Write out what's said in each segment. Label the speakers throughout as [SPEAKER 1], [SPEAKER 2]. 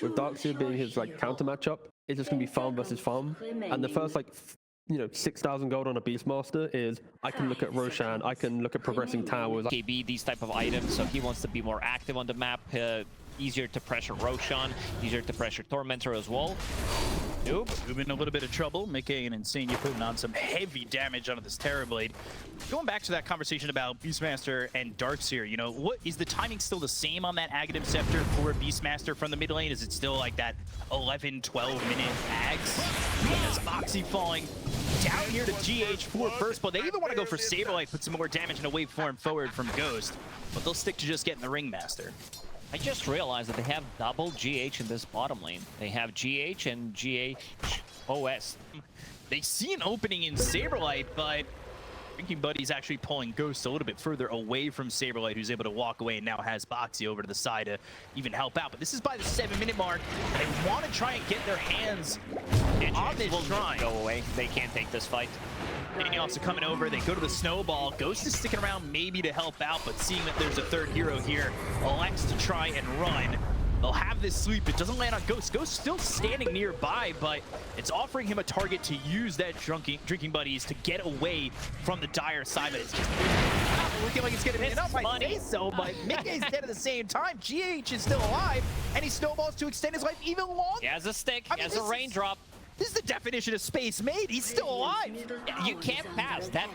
[SPEAKER 1] with Darkseer being his like counter matchup, it's just gonna be farm versus farm. And the first like 6,000 gold on a Beastmaster is I can look at Roshan, I can look at progressing towers.
[SPEAKER 2] KB, these type of items, so he wants to be more active on the map. Easier to pressure Roshan, easier to pressure Tormentor as well.
[SPEAKER 3] Noob in a little bit of trouble. Mickey and Insane, you're putting on some heavy damage onto this Terrorblade. Going back to that conversation about Beastmaster and Darkseer, you know, what is the timing still the same on that Aghanim Scepter for Beastmaster from the mid lane? Is it still like that 11, 12 minute ags? As Moxie falling down here to GH for first, but they even want to go for Saberlight, put some more damage in a wave form forward from Ghost, but they'll stick to just getting the Ringmaster.
[SPEAKER 2] I just realized that they have double GH in this bottom lane. They have GH and GH-OS.
[SPEAKER 3] They see an opening in Saberlight, but Drinking Buddy's actually pulling Ghost a little bit further away from Saberlight, who's able to walk away and now has Boxy over to the side to even help out. But this is by the 7-minute mark. They want to try and get their hands on this shrine.
[SPEAKER 2] Go away. They can't take this fight.
[SPEAKER 3] Daniels are coming over. They go to the snowball. Ghost is sticking around maybe to help out, but seeing that there's a third hero here, elects to try and run. They'll have this sweep. It doesn't land on Ghost. Ghost still standing nearby, but it's offering him a target to use that Drinking Buddies to get away from the dire side. But it's just looking like it's going to be enough. I say so, but Mickey's dead at the same time. GH is still alive, and he snowballs to extend his life even longer.
[SPEAKER 2] He has a stick. He has a raindrop.
[SPEAKER 3] This is the definition of space made. He's still alive.
[SPEAKER 2] You can't pass. That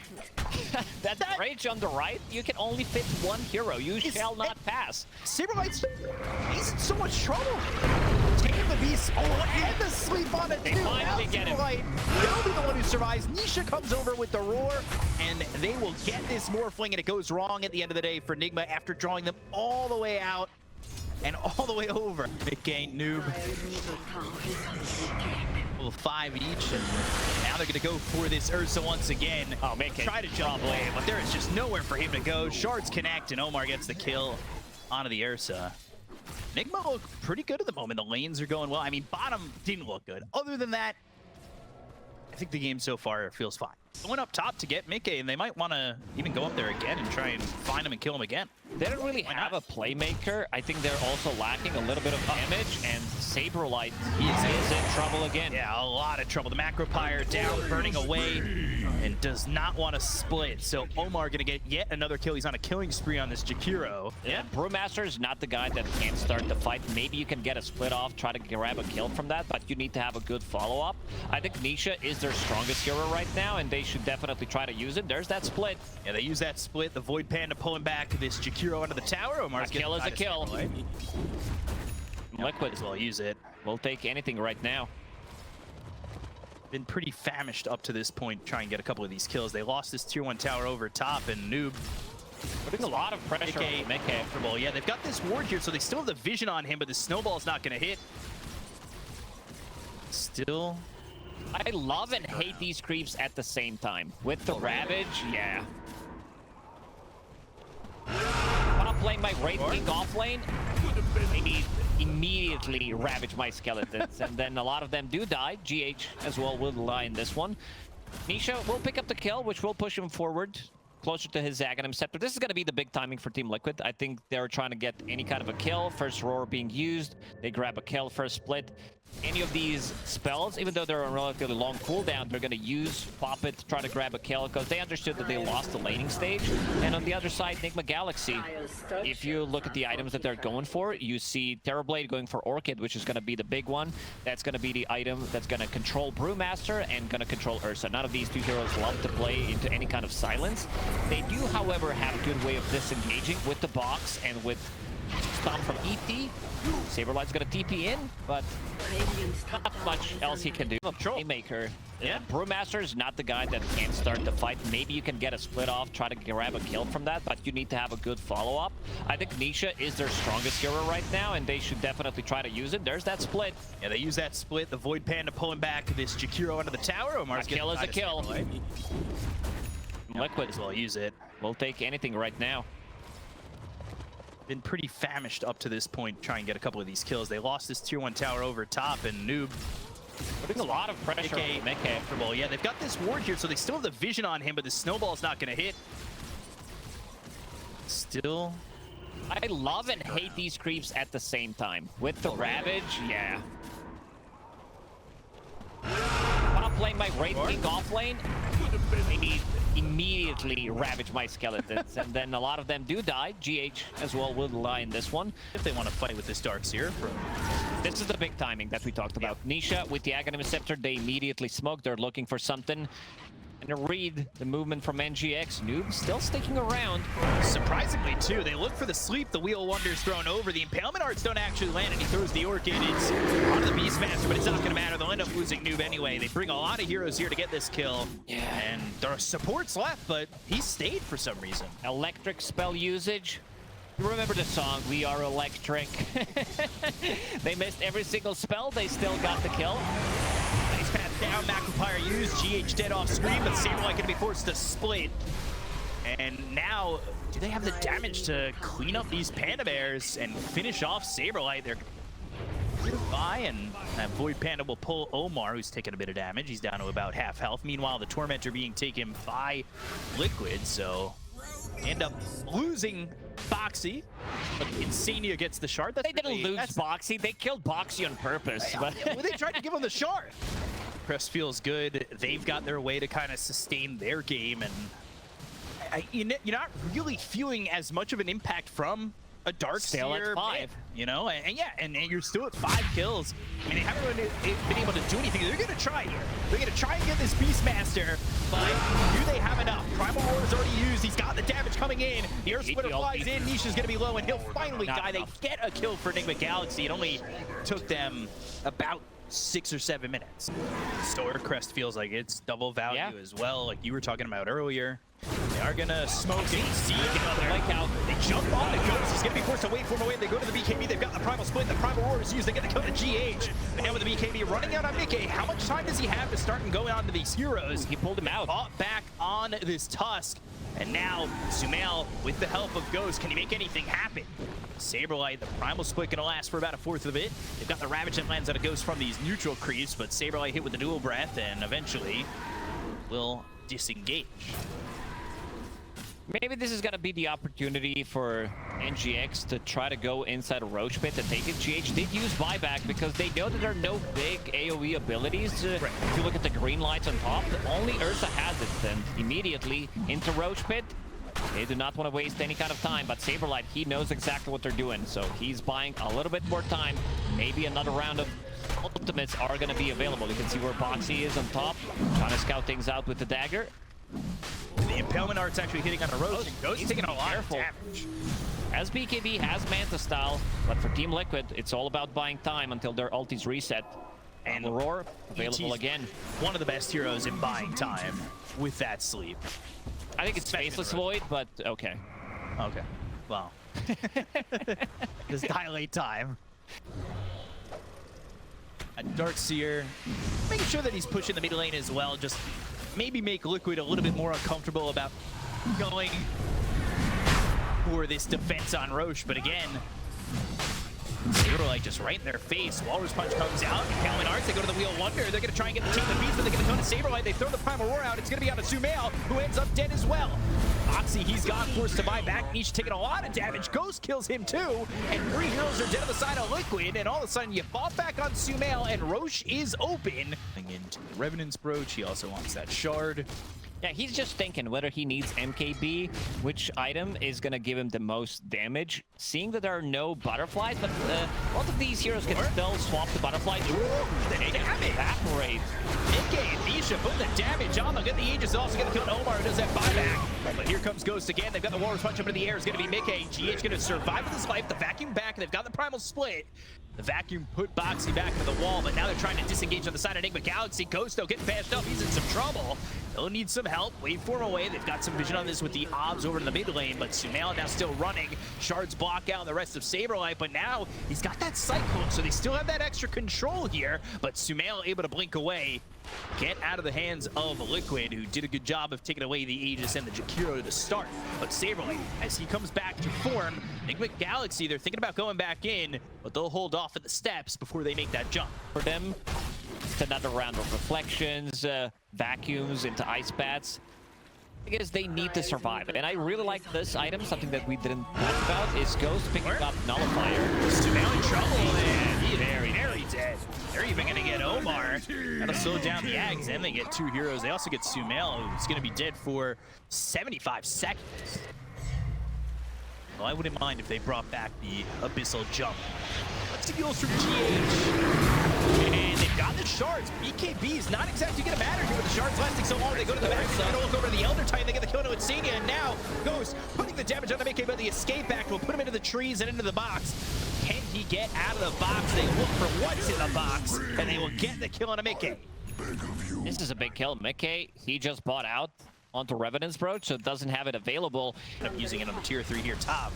[SPEAKER 2] range on the right, you can only fit one hero. You shall not pass.
[SPEAKER 3] Saberlight's, he's in so much trouble. Taking the beast and the sleep on it too.
[SPEAKER 2] They finally get him.
[SPEAKER 3] He'll be the one who survives. Nisha comes over with the roar, and they will get this Morphling, and it goes wrong at the end of the day for Nigma after drawing them all the way out and all the way over. Mickey, Noob. 5 each, and now they're gonna go for this Ursa once again.
[SPEAKER 2] Oh, Mickey.
[SPEAKER 3] Try to jump away, but there is just nowhere for him to go. Shards connect, and Omar gets the kill onto the Ursa. Nigma look pretty good at the moment. The lanes are going well. I mean, bottom didn't look good. Other than that, I think the game so far feels fine. Going up top to get Mickey, and they might want to even go up there again and try and find him and kill him again.
[SPEAKER 2] They don't really have a playmaker. I think they're also lacking a little bit of damage, and Saberlight is in trouble again.
[SPEAKER 3] Yeah, a lot of trouble. The Macropyre down, burning away, and does not want to split. So Omar gonna get yet another kill. He's on a killing spree on this Jakiro.
[SPEAKER 2] Yeah, Brewmaster is not the guy that can start the fight. Maybe you can get a split off, try to grab a kill from that, but you need to have a good follow-up. I think Nisha is their strongest hero right now, and they should definitely try to use it. There's that split.
[SPEAKER 3] Yeah, they use that split. The Void Panda pulling back this Jakiro under the tower. Omar's
[SPEAKER 2] a kill is a kill.
[SPEAKER 3] Liquid as well use it.
[SPEAKER 2] We'll take anything right now.
[SPEAKER 3] Been pretty famished up to this point, trying to get a couple of these kills. They lost this tier 1 tower over top, and Noob
[SPEAKER 2] putting a lot of pressure on Mickey.
[SPEAKER 3] Yeah, they've got this ward here, so they still have the vision on him, but the snowball's not going to hit. Still.
[SPEAKER 2] I love and hate these creeps at the same time. With the Ravage, yeah. When I'm playing my Wraith King off lane, I need immediately ravage my skeletons, and then a lot of them do die. GH as well will die in this one. Nisha will pick up the kill, which will push him forward closer to his Aghanim Scepter. This is going to be the big timing for Team Liquid. I think they're trying to get any kind of a kill. First roar being used. They grab a kill, first split. Any of these spells, even though they're on relatively long cooldown, they're going to use Pop It to try to grab a kill because they understood that they lost the laning stage. And on the other side, Nigma Galaxy, if you look at the items that they're going for, you see Terrorblade going for Orchid, which is going to be the big one. That's going to be the item that's going to control Brewmaster and going to control Ursa. None of these two heroes love to play into any kind of silence. They do, however, have a good way of disengaging with the box and with Stomp from ET. Saberlight's gonna TP in, but not much else he can do. Playmaker. Yeah, Brewmaster is not the guy that can start the fight. Maybe you can get a split off, try to grab a kill from that, but you need to have a good follow-up. I think Nisha is their strongest hero right now, and they should definitely try to use it. There's that split.
[SPEAKER 3] Yeah, they use that split. The Void Panda pulling back this Jakiro under the tower. Omar's
[SPEAKER 2] a kill is a kill.
[SPEAKER 3] Liquid as well use it.
[SPEAKER 2] We'll take anything right now.
[SPEAKER 3] Been pretty famished up to this point, trying to get a couple of these kills. They lost this tier 1 tower over top, and Noob
[SPEAKER 2] putting a lot of pressure on Mickey.
[SPEAKER 3] Yeah, they've got this ward here, so they still have the vision on him, but the snowball's not going to hit. Still
[SPEAKER 2] I love and hate these creeps at the same time. With the Ravage, yeah. When I'm playing my Wraith King off lane, maybe immediately ravage my skeletons, and then a lot of them do die. GH as well will lie in this one.
[SPEAKER 3] If they want to fight with this Darkseer.
[SPEAKER 2] This is the big timing that we talked about. Nisha with the Aghanim Scepter, they immediately smoke. They're looking for something. And to read the movement from NGX, Noob still sticking around.
[SPEAKER 3] Surprisingly, too, they look for the sleep. The Wheel of Wonder's thrown over. The Impalement Arts don't actually land, and he throws the Orchid. It's onto the Beastmaster, but it's not going to matter. They'll end up losing Noob anyway. They bring a lot of heroes here to get this kill.
[SPEAKER 2] Yeah.
[SPEAKER 3] And there are supports left, but he stayed for some reason.
[SPEAKER 2] Electric spell usage. You remember the song, We Are Electric? They missed every single spell. They still got the kill.
[SPEAKER 3] Nice path down. McIntyre used. GH dead off screen, but Saberlight going to be forced to split. And now, do they have the damage to clean up these Panda Bears and finish off Saberlight? They're by, and that Void Panda will pull Omar, who's taking a bit of damage. He's down to about half health. Meanwhile, the Tormentor being taken by Liquid, so end up losing Boxy, but Insania gets the shard.
[SPEAKER 2] They didn't lose Boxy. They killed Boxy on purpose. But
[SPEAKER 3] well, they tried to give him the shard. Crest feels good. They've got their way to kind of sustain their game, and you're not really feeling as much of an impact from a Darkseer.
[SPEAKER 2] Still at 5.
[SPEAKER 3] You know, and yeah, and you're still at 5 kills. I mean, they haven't really been able to do anything. They're going to try here. They're going to try and get this Beastmaster, but do they have enough? Primal Roar is already used. He's got the damage coming in. The Earth Splitter flies in. Nisha's going to be low, and he'll finally die. They get a kill for Nigma Galaxy. It only took them about 6 or 7 minutes. Store Crest feels like it's double value as well, like you were talking about earlier. They are gonna smoke and see another link out. They jump on the Ghost. He's gonna be forced to wait for him away. They go to the BKB. They've got the Primal Split. The Primal Roar is used. They get the kill to GH. And now with the BKB running out on Mickey, how much time does he have to start and go on to these heroes?
[SPEAKER 2] He pulled him out.
[SPEAKER 3] Fought back on this Tusk. And now Sumail, with the help of Ghost, can he make anything happen? Saberlight, the Primal Split gonna last for about a fourth of it. They've got the Ravage that lands out of Ghost from these neutral creeps, but Saberlight hit with the dual breath and eventually will disengage.
[SPEAKER 2] Maybe this is going to be the opportunity for NGX to try to go inside a Roach Pit and take it. GH did use buyback because they know that there are no big AoE abilities. If you look at the green lights on top, only Ursa has it. And immediately into Roach Pit. They do not want to waste any kind of time, but Saberlight, he knows exactly what they're doing. So he's buying a little bit more time. Maybe another round of ultimates are going to be available. You can see where Boxy is on top, trying to scout things out with the dagger.
[SPEAKER 3] The Impalement Art's actually hitting on a Roach. Ghost taking a lot of damage.
[SPEAKER 2] As BKB has Manta style, but for Team Liquid, it's all about buying time until their ultis reset. And the Roar available again.
[SPEAKER 3] One of the best heroes in buying time with that sleep.
[SPEAKER 2] I think it's Faceless Void, but okay.
[SPEAKER 3] Okay. Well. Just dilate time. A Darkseer, making sure that he's pushing the mid lane as well. Just maybe make Liquid a little bit more uncomfortable about going for this defense on Roche. But again, Saberlight just right in their face. Walrus Punch comes out. Calvin Arts, they go to the Wheel of Wonder. They're going to try and get the Chain of Beast, but they're going to go to Saberlight. They throw the Primal Roar out. It's going to be on a Sumail, who ends up dead as well. Oxy, he's gone, forced to buy back. Niche taking a lot of damage. Ghost kills him too. And 3 heroes are dead on the side of Liquid. And all of a sudden, you bought back on Sumail, and Roche is open. Into Revenant's Brooch. He also wants that shard.
[SPEAKER 2] Yeah, he's just thinking whether he needs MKB, which item is going to give him the most damage. Seeing that there are no butterflies, but both of these heroes can still swap the butterflies. Ooh, they can evaporate.
[SPEAKER 3] Nikkei and Nisha putting the damage on them. Get the Aegis, also going to kill Omar, who does that buyback. But here comes Ghost again. They've got the Walrus Punch up into the air. It's going to be Mickey. GH going to survive with his life. The Vacuum back. They've got the Primal Split. The Vacuum put Boxy back into the wall, but now they're trying to disengage on the side of Nigma Galaxy. Ghost, though, getting bashed up. He's in some trouble. They'll need some help. Wait for him away. They've got some vision on this with the Obs over in the mid lane, but Sumail now still running. Shards block out the rest of Saberlight, but now he's got that Cyclone, so they still have that extra control here, but Sumail able to blink away. Get out of the hands of Liquid, who did a good job of taking away the Aegis and the Jakiro to start. But Saberlight, as he comes back to form, Nigma Galaxy, they're thinking about going back in, but they'll hold off at the steps before they make that jump.
[SPEAKER 2] For them, it's another round of reflections, vacuums into ice bats. thing is they need to survive. And I really like this item, something that we didn't talk about, is Ghost picking up Nullifier.
[SPEAKER 3] Sumail in trouble, and he very dead. They're even going to get Omar. That'll slow down the Ags, and they get 2 heroes. They also get Sumail, who's going to be dead for 75 seconds. Well, I wouldn't mind if they brought back the Abyssal Jump. Let's see goals from GH. And they've got the shards. BKB is not exactly going to matter here with the shards lasting so long. They go to the back, they're going to look over to the Elder Titan. They get the kill to Insania, and now Ghost putting the damage on the BKB, but the escape act will put him into the trees and into the box. Can he get out of the box? They look for what's in the box, and they will get the kill on a Mickey.
[SPEAKER 2] This is a big kill. Mickey, he just bought out onto Revenant's Brooch, so doesn't have it available.
[SPEAKER 3] I'm using it on the tier 3 here top.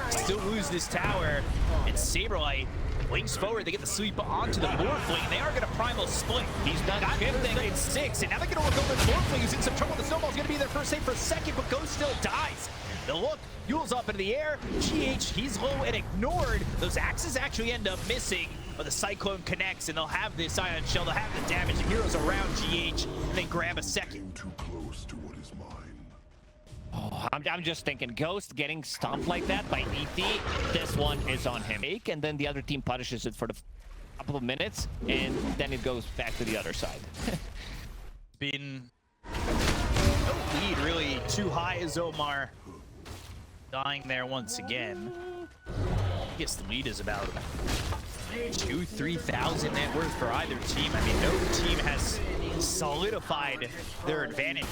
[SPEAKER 3] Still lose this tower, and Saberlight links forward. They get the sweep onto the Morphling. They are going to primal split. He's done 15 and 6, and now they're going to look over the Morphling, who's in some trouble. The Snowball's going to be their first save for a second, but Ghost still dies. The look, Yule's up into the air. GH, he's low and ignored. Those axes actually end up missing, but the Cyclone connects, and they'll have this Ion Shell. They'll have the damage. The heroes around GH, and they grab a second.
[SPEAKER 4] Too close to what is mine.
[SPEAKER 2] Oh, I'm just thinking, Ghost getting stomped like that by ET, this one is on him. And then the other team punishes it for the couple of minutes, and then it goes back to the other side.
[SPEAKER 3] Been no lead really too high as Omar dying there once again. I guess the lead is about 2,000-3,000 net worth for either team. I mean, no team has solidified their advantage.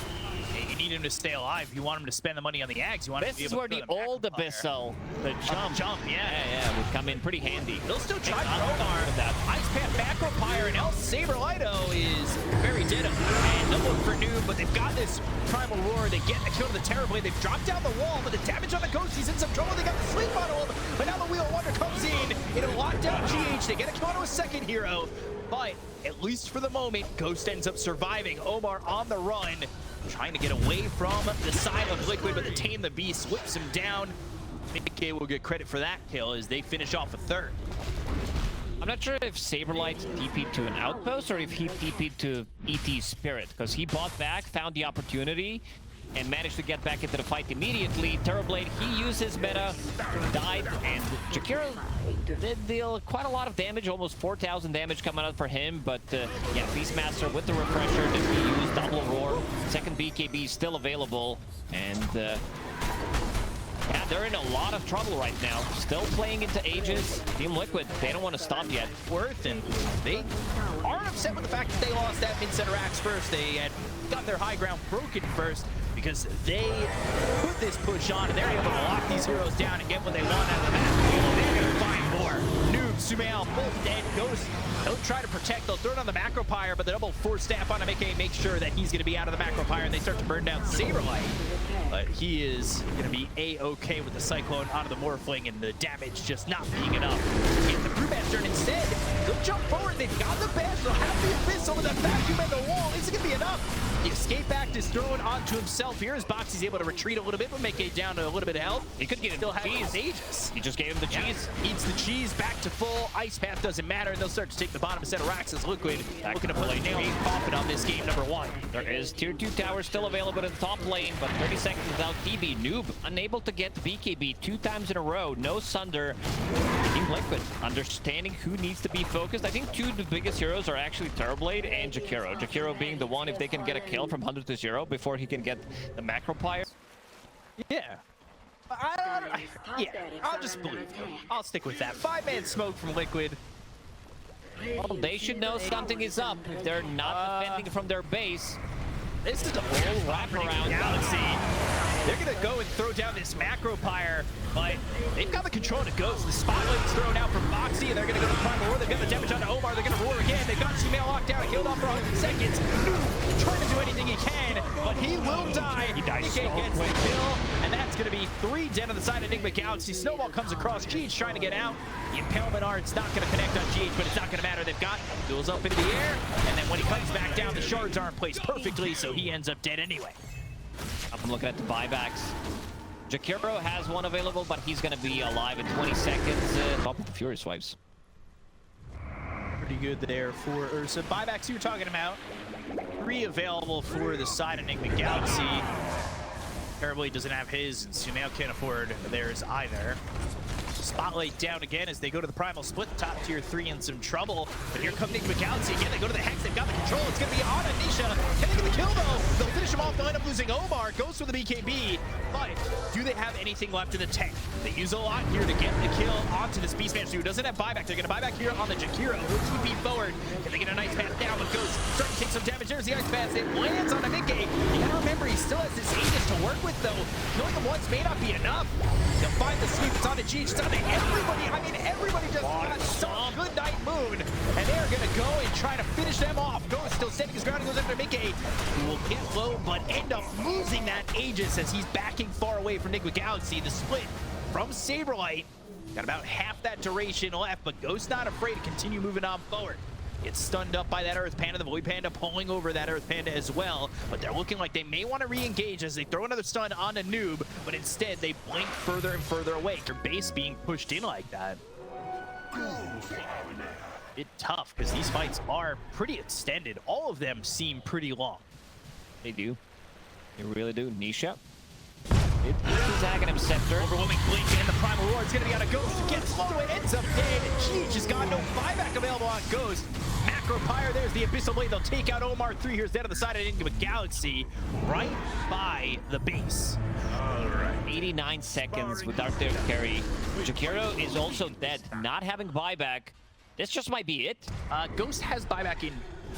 [SPEAKER 3] You need him to stay alive. You want him to spend the money on the Ags. You want him to be
[SPEAKER 2] This is
[SPEAKER 3] able
[SPEAKER 2] where
[SPEAKER 3] to
[SPEAKER 2] the
[SPEAKER 3] throw
[SPEAKER 2] old Abyssal, the jump,
[SPEAKER 3] yeah,
[SPEAKER 2] would come in pretty handy.
[SPEAKER 3] They'll still try for Omar. Ice Path Macro Pyre and El Saberlighto is very dead. And no look for Noob, but they've got this Primal Roar. They get the kill to the Terrorblade. They've dropped down the wall, but the damage on the Ghost, he's in some trouble. They got the sleep on him, but now the Wheel of Wonder comes in. It'll lock down GH. They get a kill to a second hero, but at least for the moment, Ghost ends up surviving. Omar on the run, trying to get away from the side of Liquid, but the Tame the Beast whips him down. Mickey will get credit for that kill as they finish off a third.
[SPEAKER 2] I'm not sure if Saberlight TP'd to an outpost or if he TP'd to ET's Spirit, because he bought back, found the opportunity, and managed to get back into the fight immediately. Terrorblade, he used his meta, died, and Jakiro did deal quite a lot of damage, almost 4,000 damage coming out for him, but yeah, Beastmaster with the refresher that he used, double roar, second BKB still available, and yeah, they're in a lot of trouble right now. Still playing into Aegis. Team Liquid, they don't want to stop yet.
[SPEAKER 3] Worth, and they aren't upset with the fact that they lost that mid-center axe first. They had got their high ground broken first because they put this push on and they're able to lock these heroes down and get what they want out of the map. They're going to find more. Noob, Sumail, both dead. Ghost, they'll try to protect. They'll throw it on the Macro Pyre, but the double force staff on Mickey make sure that he's going to be out of the Macro Pyre, and they start to burn down Saberlight. But he is going to be A-okay with the Cyclone onto the Morphling, and the damage just not being enough. Get the Brewmaster, and instead, they'll jump forward. They've got the badge. They'll have the Abyssal with that vacuum in the wall. Is it going to be enough? The escape act is thrown onto himself. Here is Box. He's able to retreat a little bit, but make it down to a little bit of health.
[SPEAKER 2] He could get him the cheese.
[SPEAKER 3] Aegis.
[SPEAKER 2] He just gave him the cheese.
[SPEAKER 3] Eats the cheese, back to full. Ice Path doesn't matter, and they'll start to take the bottom set of racks as Liquid looking to put a nail in the coffin on this game number 1.
[SPEAKER 2] There is tier 2 tower still available in the top lane, but 30 seconds without DB. Noob unable to get the BKB 2 times in a row. No Sunder. Team Liquid understanding who needs to be focused. I think 2 of the biggest heroes are actually Terrorblade and Jakiro. Jakiro being the one if they can get a kill from 100 to 0 before he can get the Macro Pyre.
[SPEAKER 3] Yeah. I'll just believe him. I'll stick with that. 5-man smoke from Liquid.
[SPEAKER 2] Well, they should know something is up if they're not defending from their base.
[SPEAKER 3] This is a whole wraparound Galaxy. They're going to go and throw down this Macro Pyre, but they've got the control to Ghost. The Spotlight's thrown out from Boxy, and they're going to go to Primal Roar. They've got the damage onto Omar. They're going to roar again. They've got Sumail locked down and killed off for 100 seconds. Noob trying to do anything he can, but he will die.
[SPEAKER 2] He dies so
[SPEAKER 3] gets
[SPEAKER 2] quick.
[SPEAKER 3] the kill, and that's going to be 3 dead on the side of Nigma Galaxy. Snowball comes across. GH trying to get out. The Impalement Art's not going to connect on GH, but it's not going to matter. They've got duels up into the air, and then when he comes back down, the shards aren't placed perfectly, so he ends up dead anyway.
[SPEAKER 2] I'm looking at the buybacks. Jakiro has one available, but he's going to be alive in 20 seconds. Top of the Fury Swipes.
[SPEAKER 3] Pretty good there for Ursa. Buybacks you were talking about. 3 available for the side of Nigma Galaxy. Terribly doesn't have his, and Sumail can't afford theirs either. Spotlight down again as they go to the primal split. Top tier 3 in some trouble. But here come Nigma Galaxy again. They go to the Hex. They've got the control. It's going to be on Anisha. Can they get the kill, though? They'll finish him off. They'll end up losing Omar. Goes for the BKB. But do they have anything left in the tank? They use a lot here to get the kill onto this Beastmaster who doesn't have buyback. They're going to buyback here on the Jakiro. He'll TP forward. Can they get a nice pass down? But goes starting to take some damage. There's the ice pass. It lands on a Mickey. You got to remember, he still has his Aegis to work with, though. Killing him once may not be enough. They'll find the sweep. It's on the G. It's on to everybody. I mean, everybody just got some good night moon, and they're gonna go and try to finish them off. Ghost still standing his ground. He goes after Mickey, who will get low, but end up losing that Aegis as he's backing far away from Nigma Galaxy. The split from Saberlight got about half that duration left, but Ghost not afraid to continue moving on forward. Gets stunned up by that Earth Panda, the Void Panda pulling over that Earth Panda as well, but they're looking like they may want to re-engage as they throw another stun on a Noob, but instead they blink further and further away. Their base being pushed in like that. It's tough because these fights are pretty extended. All of them seem pretty long.
[SPEAKER 2] They do. They really do. Nisha. It is Aghanim Scepter.
[SPEAKER 3] Overwhelming blink and the Primal Roar is going to be on a Ghost who gets slowed away, ends up dead. Cheech has got no buyback available on Ghost. Macro Pyre, there's the Abyssal Blade. They'll take out Omar. 3 here's dead on the side of Nigma Galaxy, right by the base.
[SPEAKER 2] All right. 89 seconds without their carry. Jakiro is also dead, not having buyback. This just might be it.
[SPEAKER 3] Ghost has buyback in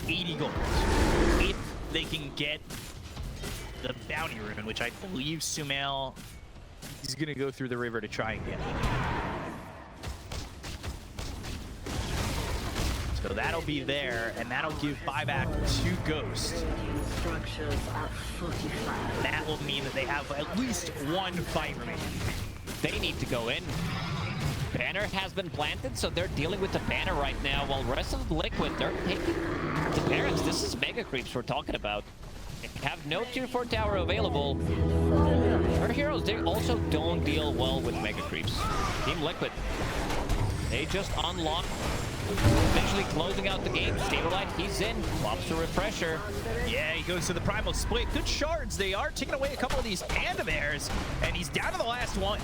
[SPEAKER 3] 80 gold. If they can get the bounty rune, which I believe Sumail is going to go through the river to try and get. So that'll be there, and that'll give buyback to Ghost. That will mean that they have at least 1 fight remaining.
[SPEAKER 2] They need to go in. Banner has been planted, so they're dealing with the banner right now, while the rest of the Liquid, they're taking the parents. This is Mega Creeps we're talking about. They have no tier 4 tower available. Our heroes, they also don't deal well with Mega Creeps. Team Liquid, they just unlock, eventually closing out the game. Saberlight, he's in, pops a refresher.
[SPEAKER 3] Yeah, he goes to the Primal Split. Good shards. They are taking away a couple of these Panda Bears, and he's down to the last one.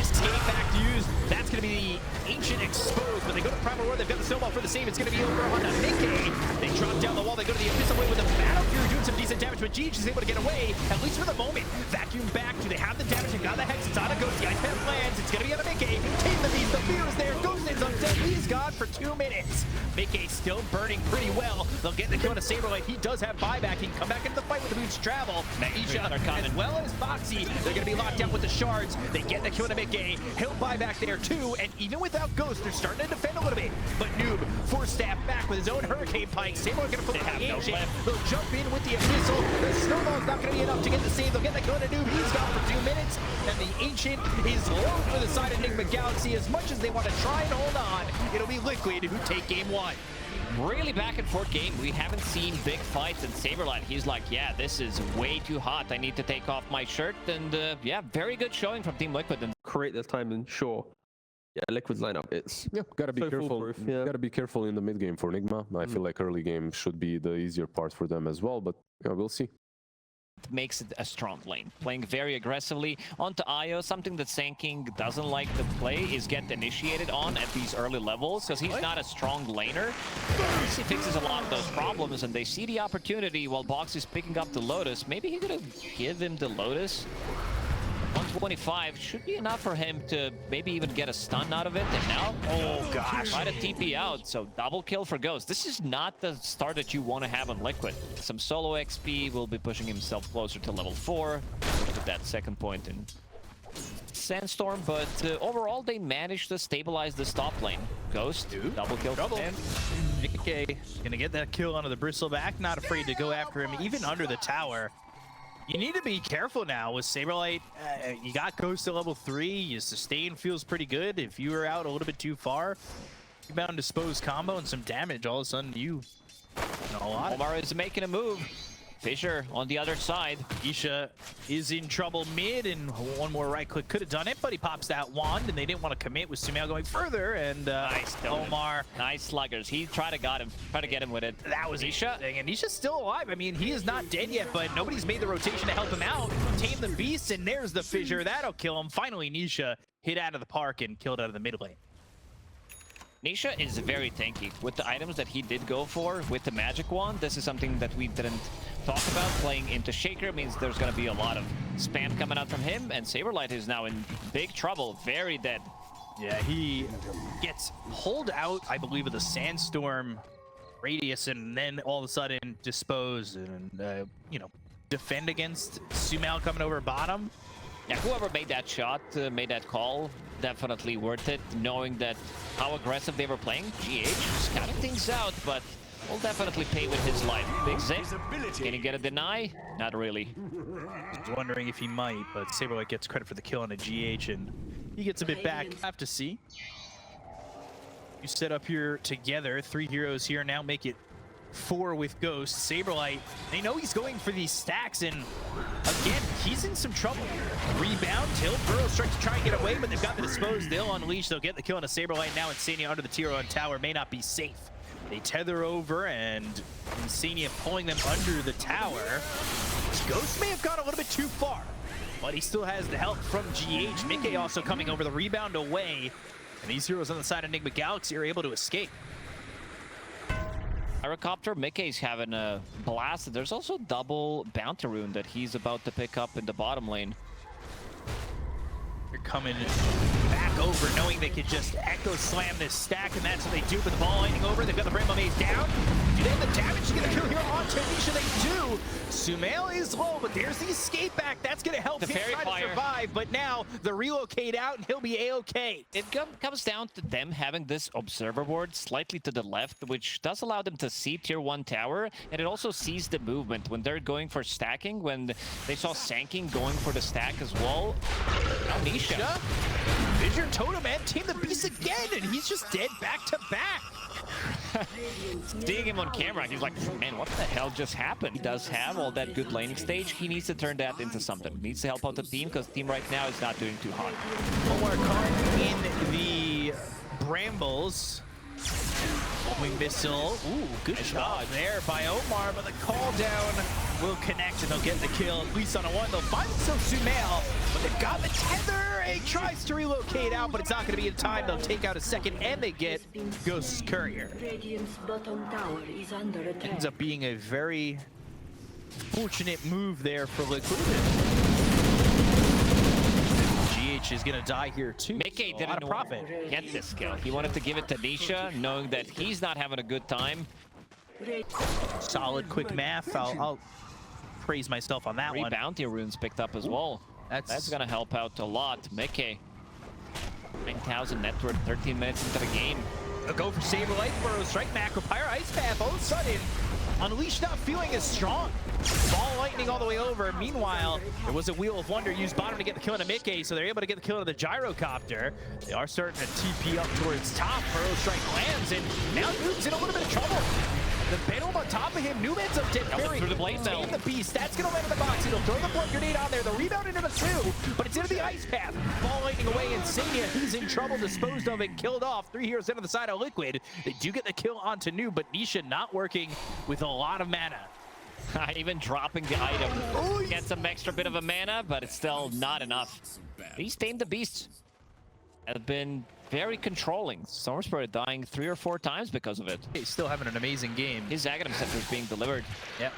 [SPEAKER 3] Escape back to use. That's going to be the Ancient exposed, but they go to Primal Roar. They've got the snowball for the save. It's going to be over on Mickey. They drop down the wall. They go to the Abyssal Blade with the Battle Fury doing some decent damage, but Geech is able to get away, at least for the moment. Vacuum back. Do they have the damage? They've got the Hex. It's on a Ghost. The Ice Path lands. It's going to be on a Mickey. Tame the Beast. The fear is there. Ghost ends up dead. He's gone for 2 minutes. Mickey still burning pretty well. They'll get the kill on a Saberlight. He does have buyback. He can come back into the fight with the Boots Travel. Isha, as well as Foxy, they're going to be locked down with the shards. They get the kill on a Mickey. He'll buy back there too, and even without Ghost, they're starting to defend a little bit. But Noob, force staff back with his own Hurricane Pike. Saberlight going to put the Ancient. They'll jump in with the Abyssal. The Snowball's not going to be enough to get the save. They'll get the kill on a Noob. He's gone for 2 minutes, and the Ancient is low for the side of Nigma Galaxy. As much as they want to try and hold on, it'll be Liquid who take game 1.
[SPEAKER 2] Really back and forth game. We haven't seen big fights, and Saberlight, he's like, yeah, this is way too hot. I need to take off my shirt. And yeah, very good showing from Team Liquid. And
[SPEAKER 1] Create this time, and sure, yeah, Liquid's lineup, it's
[SPEAKER 4] gotta be
[SPEAKER 1] so
[SPEAKER 4] careful.
[SPEAKER 1] foolproof, yeah.
[SPEAKER 4] Gotta be careful in the mid game for Nigma. I feel like early game should be the easier part for them as well, but yeah, we'll see.
[SPEAKER 2] makes it a strong lane. Playing very aggressively onto Io, something that Sanking doesn't like to play is get initiated on at these early levels, because he's not a strong laner. He fixes a lot of those problems, and they see the opportunity while Box is picking up the Lotus. Maybe he's gonna give him the Lotus. 125 should be enough for him to maybe even get a stun out of it. And now, oh gosh, try to TP out. So double kill for Ghost. This is not the start that you want to have on Liquid. Some solo XP will be pushing himself closer to level 4. Look at that second point in Sandstorm, but overall they managed to stabilize the top lane. Ghost, double kill for him.
[SPEAKER 3] Okay, gonna get that kill onto the Bristleback. Not afraid to go after him, even under the tower. You need to be careful now with Saberlight. You got Ghost to level 3. Your sustain feels pretty good. If you were out a little bit too far, rebound dispose combo and some damage, all of a sudden you know a lot.
[SPEAKER 2] Omar is making a move. Fissure on the other side.
[SPEAKER 3] Isha is in trouble mid, and one more right click could have done it, but he pops that wand, and they didn't want to commit with Sumail going further, and
[SPEAKER 2] Nice,
[SPEAKER 3] Omar.
[SPEAKER 2] Nice sluggers. He tried to get him with it.
[SPEAKER 3] That was
[SPEAKER 2] Isha.
[SPEAKER 3] interesting, and Isha's still alive. I mean, he is not dead yet, but nobody's made the rotation to help him out. Tame the beast, and there's the fissure. That'll kill him. Finally, Nisha hit out of the park and killed out of the mid lane.
[SPEAKER 2] Nisha is very tanky with the items that he did go for with the magic wand. This is something that we didn't talk about. Playing into Shaker means there's going to be a lot of spam coming out from him, and Saberlight is now in big trouble. Very dead.
[SPEAKER 3] Yeah, he gets pulled out, I believe, of the sandstorm radius, and then all of a sudden dispose and you know, defend against Sumail coming over bottom.
[SPEAKER 2] Yeah, whoever made that shot, made that call, definitely worth it, knowing that how aggressive they were playing. GH scouting things out, but will definitely pay with his life. Big Zip, can he get a deny? Not really.
[SPEAKER 3] I was wondering if he might, but Saberlight gets credit for the kill on a GH, and he gets a bit back. Have to see. You set up here together, 3 heroes here now, make it 4 with Ghost. Saberlight, they know he's going for these stacks, and again, he's in some trouble. Rebound, tilt, Burrow strike to try and get away, but they've got the dispose. They'll unleash, they'll get the kill on a Saberlight. Now Insania under the tier 1 tower may not be safe. They tether over, and Insania pulling them under the tower. Ghost may have gone a little bit too far, but he still has the help from GH. Mickey also coming over, the rebound away, and these heroes on the side of Nigma Galaxy are able to escape.
[SPEAKER 2] Gyrocopter, Mickey's having a blast. There's also double bounty rune that he's about to pick up in the bottom lane.
[SPEAKER 3] They're coming back over, knowing they could just echo slam this stack, and that's what they do. But the ball lining over, they've got the Rainbow Maze down. Do they have the damage to get a kill here on Tanisha? They do. Sumail is low, but there's the escape back. That's going to help him try to survive. But now the relocate out, and he'll be A-okay.
[SPEAKER 2] It comes down to them having this observer board slightly to the left, which does allow them to see tier 1 tower, and it also sees the movement when they're going for stacking. When they saw Sanking going for the stack as well. Now Nisha.
[SPEAKER 3] Vision Totem and Team the Beast again, and he's just dead back to back.
[SPEAKER 2] Seeing him on camera, he's like, man, what the hell just happened? He does have all that good laning stage. He needs to turn that into something. He needs to help out the team, because the team right now is not doing too hot.
[SPEAKER 3] Omar caught in the brambles. Homing missile. Ooh, good job there by Omar, but the call down will connect, and they'll get the kill, at least on a 1. They'll find themselves Sumail, but they've got the tether. He tries to relocate out, but it's not going to be in time. They'll take out a second, and they get Ghost's Courier. Ends up being a very fortunate move there for Liquid. GH is going to die here too.
[SPEAKER 2] Mickey didn't get this kill. He wanted to give it to Nisha, knowing that he's not having a good time.
[SPEAKER 3] Solid quick math. I'll praise myself on that one.
[SPEAKER 2] 3 bounty runes picked up as well. That's going to help out a lot. Mickey, 9,000 net worth, 13 minutes into the game.
[SPEAKER 3] They'll go for Saberlight, Burrow Strike, Macro Pyre, Ice Path. All of a sudden, Unleashed not feeling as strong. Ball lightning all the way over. Meanwhile, there was a Wheel of Wonder used bottom to get the kill on a Mickey, so they're able to get the kill on the Gyrocopter. They are starting to TP up towards top. Burrow Strike lands, and now Noob's in a little bit of trouble. The Venom on top of him. Newman's up dead carry.
[SPEAKER 2] Through the blade bell.
[SPEAKER 3] The beast. That's going to land in the box. He'll throw the blood grenade on there. The rebound into the 2, but it's into the ice path. Ball lightning away. Insania, he's in trouble. Disposed of and killed off. 3 heroes into the side of Liquid. They do get the kill onto Noob, but Nisha not working with a lot of mana.
[SPEAKER 2] Even dropping the item. Get some extra bit of a mana, but it's still not enough. These Tamed the Beasts have been very controlling. Stormspirit dying 3 or 4 times because of it.
[SPEAKER 3] He's still having an amazing game.
[SPEAKER 2] His Aghanim Scepter is being delivered.
[SPEAKER 3] Yep.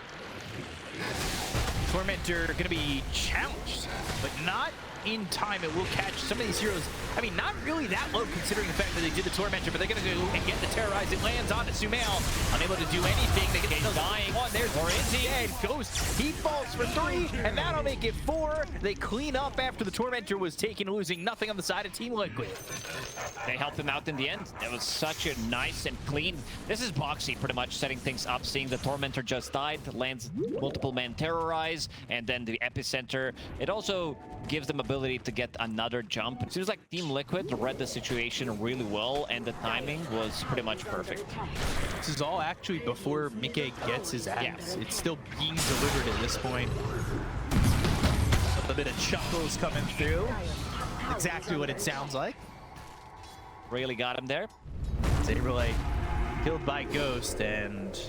[SPEAKER 3] Tormentor going to be challenged, but not in time. It will catch some of these heroes. I mean, not really that low considering the fact that they did the Tormentor, but they're going to go and get the Terrorize. It lands onto Sumail, unable to do anything. They get the dying one. There's Rizzy and Ghost. He falls for 3, and that'll make it 4. They clean up after the Tormentor was taken, losing nothing on the side of Team Liquid.
[SPEAKER 2] They helped him out in the end. That was such a nice and clean. This is Boxy pretty much setting things up, seeing the Tormentor just died, lands multiple man Terrorize, and then the Epicenter. It also also gives them ability to get another jump. It seems like Team Liquid read the situation really well, and the timing was pretty much perfect.
[SPEAKER 3] This is all actually before Mickey gets his axe.
[SPEAKER 2] Yeah.
[SPEAKER 3] It's still being delivered at this point. A bit of chuckles coming through. Exactly what it sounds like.
[SPEAKER 2] Really got him there.
[SPEAKER 3] Saberlight killed by Ghost, and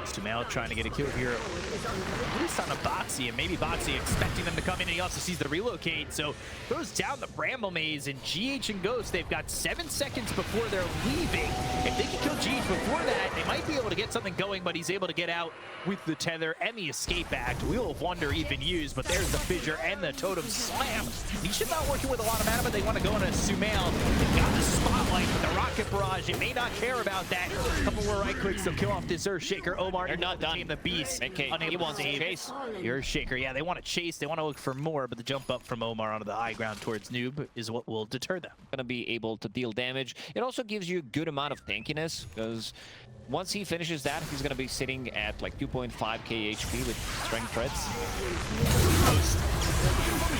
[SPEAKER 3] Sumail trying to get a kill here. At least on a Boxy, and maybe Boxy expecting them to come in, and he also sees the relocate, so throws down the Bramble Maze, and GH and Ghost, they've got 7 seconds before they're leaving. If they can kill GH before that, they might be able to get something going, but he's able to get out with the tether and the escape act. Wheel of Wonder even used, but there's the fissure and the totem slam. Nisha not working with a lot of mana, but they want to go into Sumail. They've got the spotlight with the rocket barrage. It may not care about that. A couple more right clicks, they'll kill off this Earthshaker. Omar,
[SPEAKER 2] they're not done.
[SPEAKER 3] The beast.
[SPEAKER 2] Okay, he wants to chase.
[SPEAKER 3] Earthshaker, yeah, they want to chase. They want to look for more, but the jump up from Omar onto the high ground towards Noob is what will deter them.
[SPEAKER 2] Gonna be able to deal damage. It also gives you a good amount of tankiness, because once he finishes that, he's gonna be sitting at like 2.5k HP with strength threats.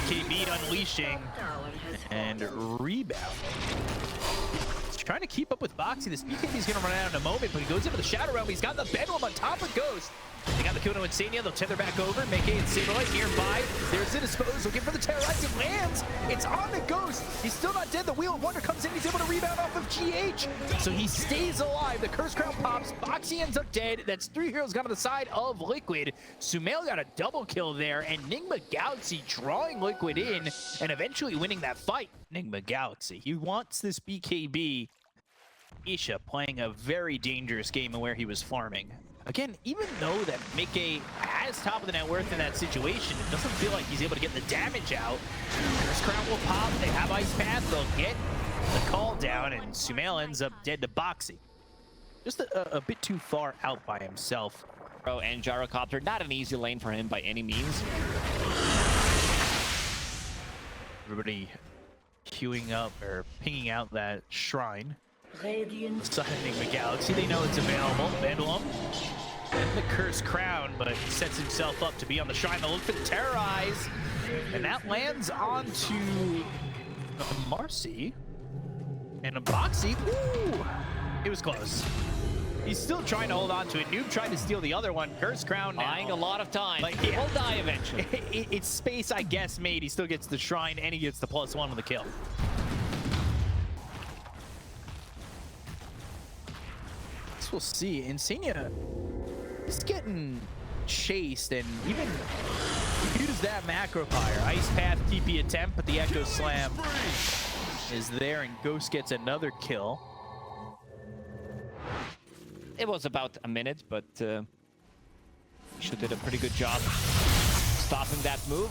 [SPEAKER 3] KB unleashing and rebound. He's trying to keep up with Boxy. This BKB is gonna run out in a moment, but he goes into the Shadow Realm. He's got the Bedlam on top of Ghost. They got the kill to Insania. They'll tether back over. Make and Saberlight nearby. There's the dispose. Looking for the Terrorize. It lands. It's on the Ghost. He's still not dead. The Wheel of Wonder comes in. He's able to rebound off of GH. So he stays alive. The Curse Crown pops. Boxy ends up dead. That's 3 heroes gone to the side of Liquid. Sumail got a double kill there. And Nigma Galaxy drawing Liquid in and eventually winning that fight. Nigma Galaxy. He wants this BKB. Isha playing a very dangerous game in where he was farming. Again, even though that Mickey has top of the net worth in that situation, it doesn't feel like he's able to get the damage out. Curse Crown will pop, they have Ice Path, they'll get the call down, and Sumail ends up dead to Boxy. Just a bit too far out by himself.
[SPEAKER 2] And Gyrocopter, not an easy lane for him by any means.
[SPEAKER 3] Everybody queuing up, or pinging out that shrine. Signing the Galaxy, they know it's available. Bedlam and the Curse Crown, but sets himself up to be on the shrine. They'll look for the Terrorize, and that lands onto Marcy and a Boxy. Ooh, it was close. He's still trying to hold on to it. Noob tried to steal the other one. Curse Crown now.
[SPEAKER 2] Buying a lot of time.
[SPEAKER 3] Like,
[SPEAKER 2] he will die eventually.
[SPEAKER 3] It's space, I guess, made. He still gets the shrine, and he gets the +1 on the kill. We'll see. Insania is getting chased, and even use that macro fire. Ice Path TP attempt, but the Echo Slam is there, and Ghost gets another kill.
[SPEAKER 2] It was about a minute, but Isha did a pretty good job stopping that move.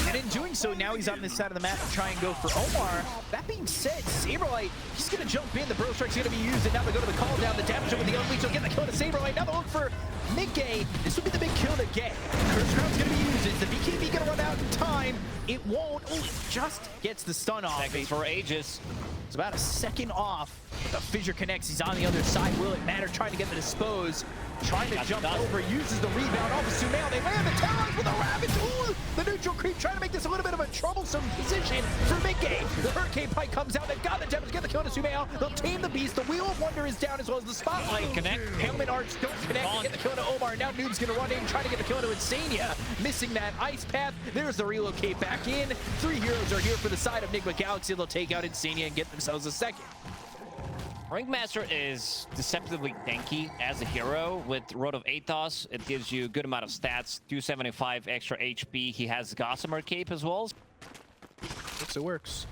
[SPEAKER 3] And in doing so, now he's on this side of the map to try and go for Omar. That being said, Saberlight, he's going to jump in. The Burrow Strike's going to be used, and now they go to the call down. The damage over the Unleash will get the kill to Saberlight. Now they'll look for Mickey. This would be the big kill to get. Curse Crown's going to be used. Is the BKB going to run out in time? It won't. Oh, it just gets the stun off.
[SPEAKER 2] Seconds for Aegis.
[SPEAKER 3] It's about a second off. But the fissure connects. He's on the other side. Will it matter? Trying to get the dispose. Trying to jump over. Uses the rebound off of Sumail. They land the Terrorize with a Ravage. Ooh, the neutral creep trying to make this a little bit of a troublesome position for Mickey. The Hurricane Pike comes out. They've got the damage. Get the kill to Sumail. They'll tame the beast. The Wheel of Wonder is down as well as the Spotlight.
[SPEAKER 2] Connect.
[SPEAKER 3] Helmet Arch don't connect. They get the kill to Omar. Now Noob's going to run in, trying to get the kill to Insania. Missing that Ice Path. There's the relocate back in. 3 heroes are here for the side of Nigma Galaxy. They'll take out Insania and get themselves a second.
[SPEAKER 2] Ringmaster is deceptively tanky as a hero. With Road of Athos, it gives you a good amount of stats, 275 extra HP. He has Gossamer Cape as well.
[SPEAKER 3] It works.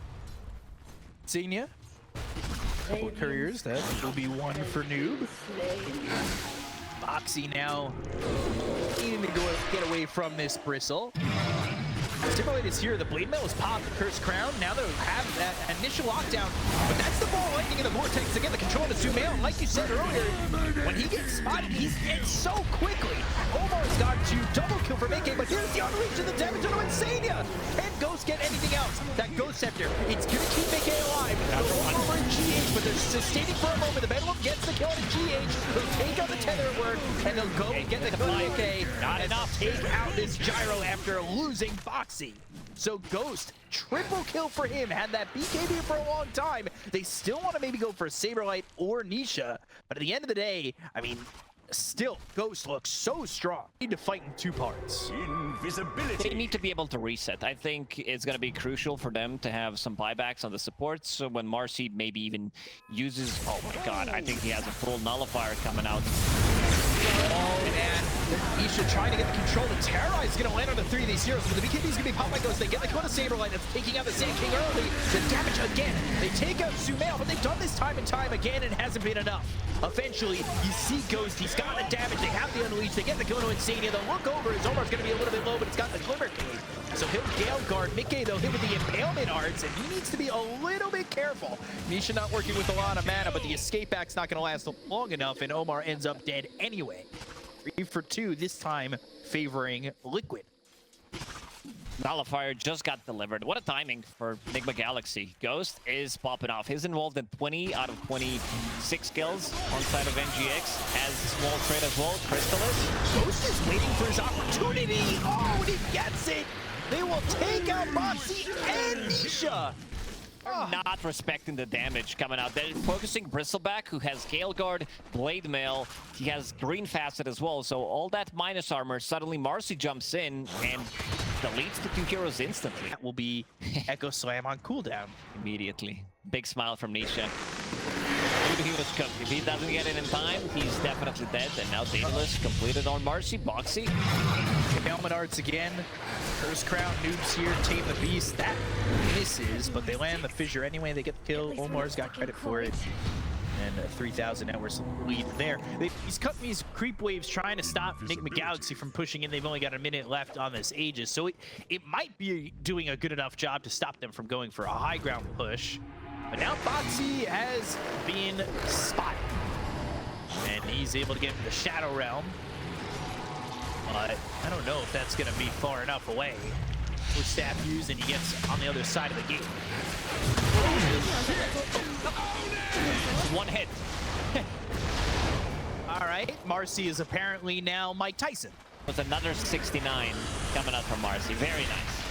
[SPEAKER 3] Insania. Couple couriers, that will be 1 for Noob. Boxy now needing to get away from this Bristle. Stimulate is here. The Blade Mail is popped. The Curse Crown. Now they'll have that initial lockdown. But that's the ball lightning in the vortex to get the control to Sumail. And like you said earlier, when he gets spotted, he's dead so quickly. Omar's got to double kill for Mickey, but here's the unleash and the damage on Insania. Can Ghost get anything else? That Ghost Scepter, it's going to keep Mickey alive. The over GH but they're sustaining for a moment. The Bedlam gets the kill on GH. They'll take out the tether at work, and they'll go and get the kill on AK.
[SPEAKER 2] Not enough.
[SPEAKER 3] Take out this gyro after losing Boxy. So Ghost, triple kill for him. Had that BKB for a long time. They still want to maybe go for Saberlight or Nisha, but at the end of the day, I mean, still, Ghost looks so strong. Need to fight in two parts.
[SPEAKER 2] They need to be able to reset. I think it's going to be crucial for them to have some buybacks on the supports. So when Marcy maybe even uses... Oh my god, I think he has a full nullifier coming out.
[SPEAKER 3] Oh, and Nisha trying to get the control. The Terrorize is going to land on the 3 of these heroes, but the BKB is going to be popped by Ghost. They get the kill to Saberlight. That's taking out the Sand King early. The damage again. They take out Sumail, but they've done this time and time again and it hasn't been enough. Eventually, you see Ghost. He's got the damage. They have the Unleash. They get the kill to Insania. They'll look over. His Omar's going to be a little bit low, but it's got the Glimmer Cave. So he'll Gale Guard. Mickey, though, hit with the Impalement Arts, and he needs to be a little bit careful. Nisha not working with a lot of mana, but the Escape Act's not going to last long enough, and Omar ends up dead anyway. 3 for 2, this time favoring Liquid.
[SPEAKER 2] Nullifier just got delivered. What a timing for Nigma Galaxy. Ghost is popping off. He's involved in 20 out of 26 kills on side of NGX. Has small trade as well. Crystallis.
[SPEAKER 3] Ghost is waiting for his opportunity. Oh, and he gets it. They will take out Moxie and Nisha.
[SPEAKER 2] Not respecting the damage coming out. They're focusing Bristleback, who has Gale Guard, Blade Mail. He has Green Facet as well. So all that minus armor, suddenly Marcy jumps in and deletes the 2 heroes instantly.
[SPEAKER 3] That will be Echo Slam on cooldown.
[SPEAKER 2] Immediately. Big smile from Nisha. He was cooked. If he doesn't get it in time, he's definitely dead. And now Daedalus completed on Marcy. Boxy.
[SPEAKER 3] Helmet Arts again. Curse Crown, noobs here, tame the beast. That misses, but they land the fissure anyway. They get the kill. Omar's got credit for it. And 3,000 hours lead there. He's cutting these creep waves trying to stop Nigma Galaxy from pushing in. They've only got a minute left on this Aegis, so it might be doing a good enough job to stop them from going for a high ground push. But now Boxy has been spotted. And he's able to get into the Shadow Realm. But I don't know if that's going to be far enough away. With staff used, and he gets on the other side of the gate.
[SPEAKER 2] One hit.
[SPEAKER 3] All right, Marcy is apparently now Mike Tyson.
[SPEAKER 2] With another 69 coming out from Marcy. Very nice.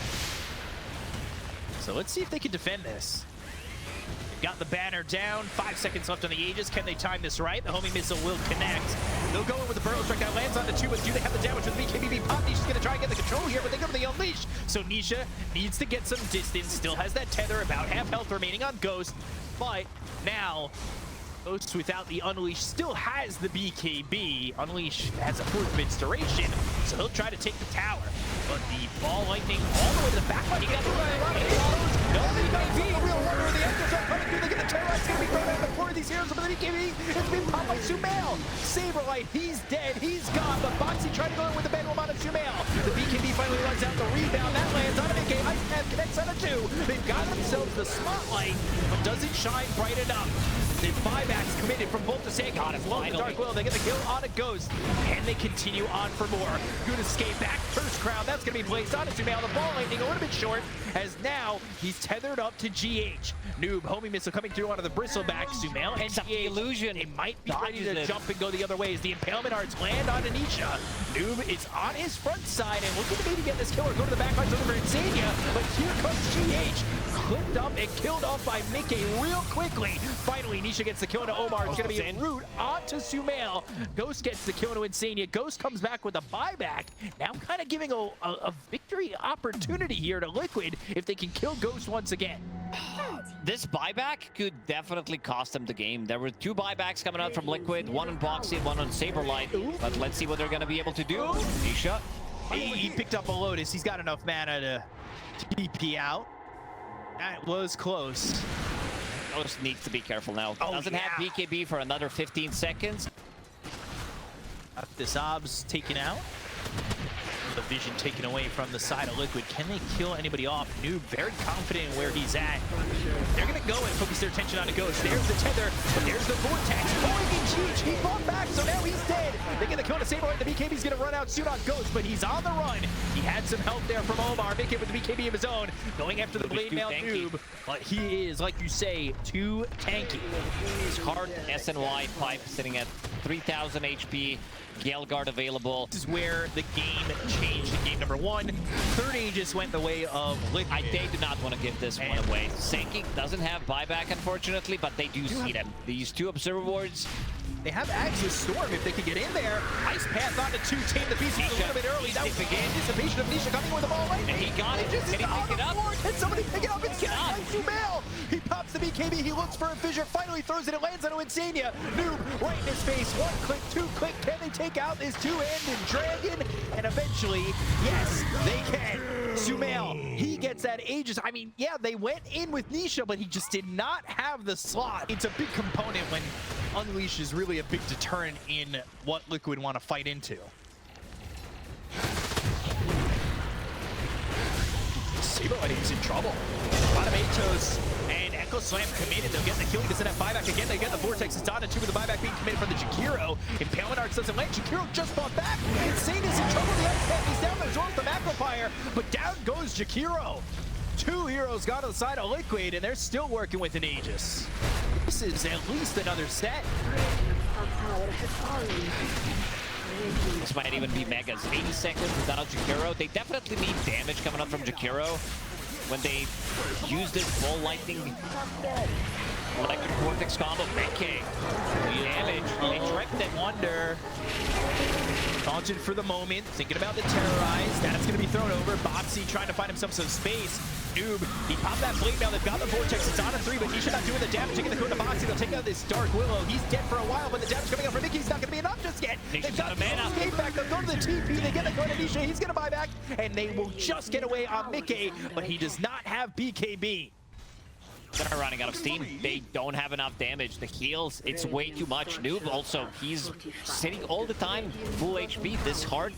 [SPEAKER 3] So let's see if they can defend this. Got the banner down, 5 seconds left on the Aegis. Can they time this right? The homing missile will connect. They'll go in with the Burrow Strike that lands on the 2, but do they have the damage with the BKB pop? Nisha's gonna try and get the control here, but they go for the Unleash. So Nisha needs to get some distance, still has that tether, about half health remaining on Ghost, but now Ghost without the Unleash still has the BKB. Unleash has a 4th minute duration, so he'll try to take the tower. But the ball lightning all the way to the back line. He got the no BKB. A real wonder where the Echoes are coming through. They get the terror. It's going to be thrown out the floor of these heroes. But the BKB has been popped by Sumail. Saberlight, he's dead. He's gone. But Boxy trying to go in with the Bedlam on Sumail. The BKB finally runs out the rebound. That lands on a BK. Ice Path connects on a 2. They've got themselves the spotlight, but doesn't shine bright enough. The buybacks committed from both the Sand God as well as the Dark Will. They get the kill on a Ghost, and they continue on for more. Good escape back. First Crown, that's going to be placed on Sumail. The ball landing a little bit short, as now he's tethered up to GH. Noob, homing missile coming through onto the Bristleback. Sumail and GH.
[SPEAKER 2] Illusion.
[SPEAKER 3] It might be ready to jump and go the other way as the Impalement Arts land on Anisha. Noob is on his front side and looking to maybe get this kill or go to the back line over Insania. But here comes GH. Clipped up and killed off by Mickey real quickly. Finally, Nisha gets the kill into Omar. It's going to be a root onto Sumail. Ghost gets the kill into Insania. Ghost comes back with a buyback. Now kind of giving a victory opportunity here to Liquid if they can kill Ghost once again.
[SPEAKER 2] This buyback could definitely cost them the game. There were 2 buybacks coming out from Liquid, one on Boxy and one on Saberlight. But let's see what they're going to be able to do. Nisha.
[SPEAKER 3] He picked up a Lotus. He's got enough mana to TP out. That was close.
[SPEAKER 2] Ghost needs to be careful now.
[SPEAKER 3] Oh,
[SPEAKER 2] Doesn't
[SPEAKER 3] yeah.
[SPEAKER 2] have BKB for another 15 seconds.
[SPEAKER 3] This Ob's taken out. the vision taken away from the side of Liquid. Can they kill anybody off? Noob very confident in where he's at. They're going to go and focus their attention on a Ghost. There's the tether, but there's the Vortex. Huge. He fought back, so now he's dead. They get the kill to Saber. The BKB's going to run out soon on Ghost, but he's on the run. He had some help there from Omar. Mickey with the BKB of his own, going after the blade mail Noob. But he is, like you say, too tanky.
[SPEAKER 2] It's hard. SNY pipe sitting at 3,000 HP. Gale Guard available.
[SPEAKER 3] This is where the game changed in game number 1. Third Aegis went the way of Liquid.
[SPEAKER 2] They do not want to give this one away. Sankey doesn't have buyback, unfortunately, but they do see them. These 2 observer wards.
[SPEAKER 3] They have Axis Storm if they can get in there. Ice Path on the 2, tame the beast a little bit early. That was the anticipation of Nisha coming with the ball right.
[SPEAKER 2] And he got it. Can he pick it up?
[SPEAKER 3] Can somebody pick it up? It's got Sumail. He pops the BKB. He looks for a fissure. Finally throws it. It lands on Insania. Noob right in his face. 1 click, 2 click. Can they take out this 2-handed dragon? And eventually, yes, they can. Sumail, he gets that Aegis. I mean, yeah, they went in with Nisha, but he just did not have the slot. It's a big component when Unleash is really a big deterrent in what Liquid want to fight into. Saberlight is in trouble. A lot of Atos and Echo Slam committed. They'll get the kill. He doesn't have buyback again. They get the Vortex. It's DOTA2 with the buyback being committed from the Jakiro. Impalement Arts doesn't land. Jakiro just fought back. Insane is in trouble. The Ice Path. He's down there as well as the Macro Fire. But down goes Jakiro. 2 heroes got on the side of Liquid, and they're still working with an Aegis. This is at least another set.
[SPEAKER 2] This might even be Megas. 80 seconds without Jakiro. They definitely need damage coming up from Jakiro. When they use this Ball Lightning Electric Vortex combo, Mekke. Damage. They tripped it.
[SPEAKER 3] Wonder. Taunted for the moment, thinking about the Terrorize. That's going to be thrown over. Botsy trying to find himself some space. Noob, he popped that blade mail. They've got the Vortex. It's on a 3, but Nisha not doing the damage. Taking the code to Botsy. They'll take out this Dark Willow. He's dead for a while, but the damage coming out from Mickey's not going to be enough just yet. They've got a mana. Escape back. They'll go to the TP. They get the code to Nisha. He's going to buy back, and they will just get away on Mickey, but he does not have BKB.
[SPEAKER 2] They're running out of steam. They don't have enough damage. The heals, it's way too much. Noob also, he's sitting all the time, full HP, this hard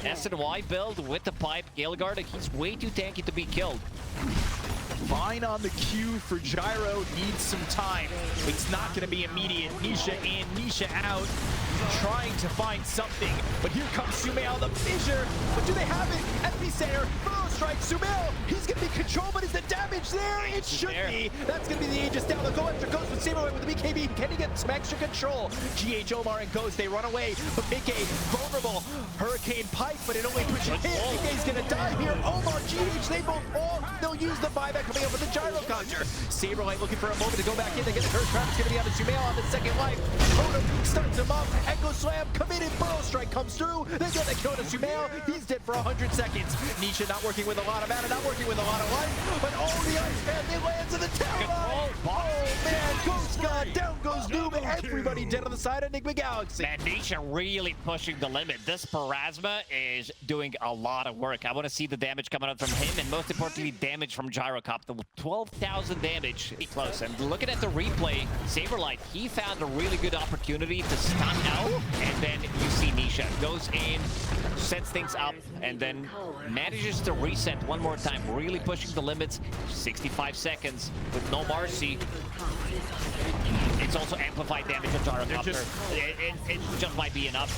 [SPEAKER 2] SNY build with the pipe. Gale Guard, he's way too tanky to be killed.
[SPEAKER 3] Fine on the queue for Gyro, needs some time. It's not going to be immediate. Nisha in, Nisha out, trying to find something. But here comes Sumail, the fissure. But do they have it? Epicenter, Burrow Strike, Sumail. He's going to be controlled, but is the damage there? It should be. That's going to be the Aegis down. They'll go after Ghost with Saberlight with the BKB. Can he get some extra control? GH, Omar, and Ghost, they run away. But Mickey, vulnerable. Hurricane Pike, but it only pushes him. Mickey's going to die here. Omar, GH, they both fall. They'll use the buyback coming up with the gyro counter. Saberlight looking for a moment to go back in. They get the curse trap. It's going to be on the Sumail on the second life. Totem starts him up. Echo Slam committed. Burrow Strike comes through. They get the kill to Sumail. He's dead for 100 seconds. Nisha not working with a lot of mana, not working with a lot of life. But oh, the Ice Path, it lands in the tower. Oh man, Ghost God, down goes Noob. Everybody dead on the side of Nigma Galaxy.
[SPEAKER 2] Man, Nisha really pushing the limit. This Parasma is doing a lot of work. I want to see the damage coming out from him, and most importantly, damage from Gyrocop. The 12,000 damage. Close. And looking at the replay, Saberlight, he found a really good opportunity to stun out, and then you see Nisha goes in, sets things up, and then manages to reset one more time, really pushing the limits. 65 seconds with no mercy. It's also amplified damage on Gyrocopter. It just might be enough.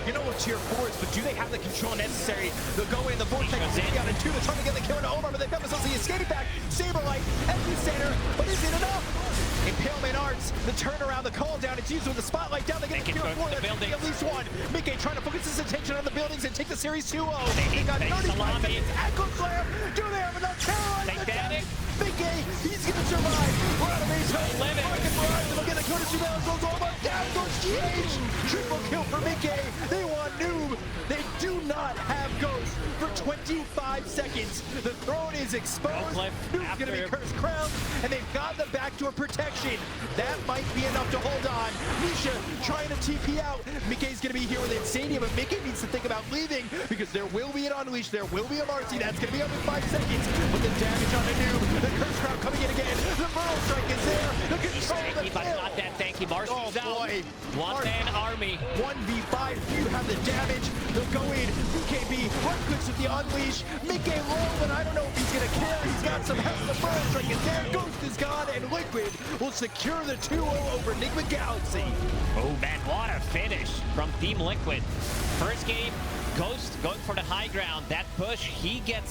[SPEAKER 3] You know what tier 4 is, but do they have the control necessary? They'll go in, the Vortex is down in 2, they're trying to get the kill into Omar, but they've got themselves the escaping back. Saberlight, Epicenter, but is it enough? Impalement Arts, the turnaround, the call down, it's used with the spotlight down, they get the tier 4, that's at least one. Mickey trying to focus his attention on the buildings and take the series 2-0. They got 35 seconds, Echo Slam, do they have enough terror?
[SPEAKER 2] They got it.
[SPEAKER 3] Mickey, he's gonna survive. We're out of base. They'll get the kill to Sumail, goes Omar, down goes GH. Triple kill for Mickey. They want Noob. They do not have Ghost for 25 seconds. The throne is exposed. Noob's gonna be cursed crowned, and they've got the backdoor protection. That might be enough to hold on. Nisha trying to TP out. Mickey's gonna be here with Insania, but Mickey needs to think about leaving because there will be an Unleash, there will be a Marcy. That's gonna be up in 5 seconds. But the damage on the Noob, the curse crown coming in again. The Burrow Strike is there. The control of the
[SPEAKER 2] but not that tanky. Marcy's out.
[SPEAKER 3] Boy.
[SPEAKER 2] One-man army.
[SPEAKER 3] 1v5. You have the damage. The
[SPEAKER 5] They'll go in. BKB, hard clicks with the unleash. Mid-game low, but I don't know if he's gonna care. He's got some hella burns right there. Ghost is gone, and Liquid will secure the 2-0 over Nigma Galaxy.
[SPEAKER 2] Oh man, what a finish from Team Liquid. First game, Ghost going for the high ground. That push, he gets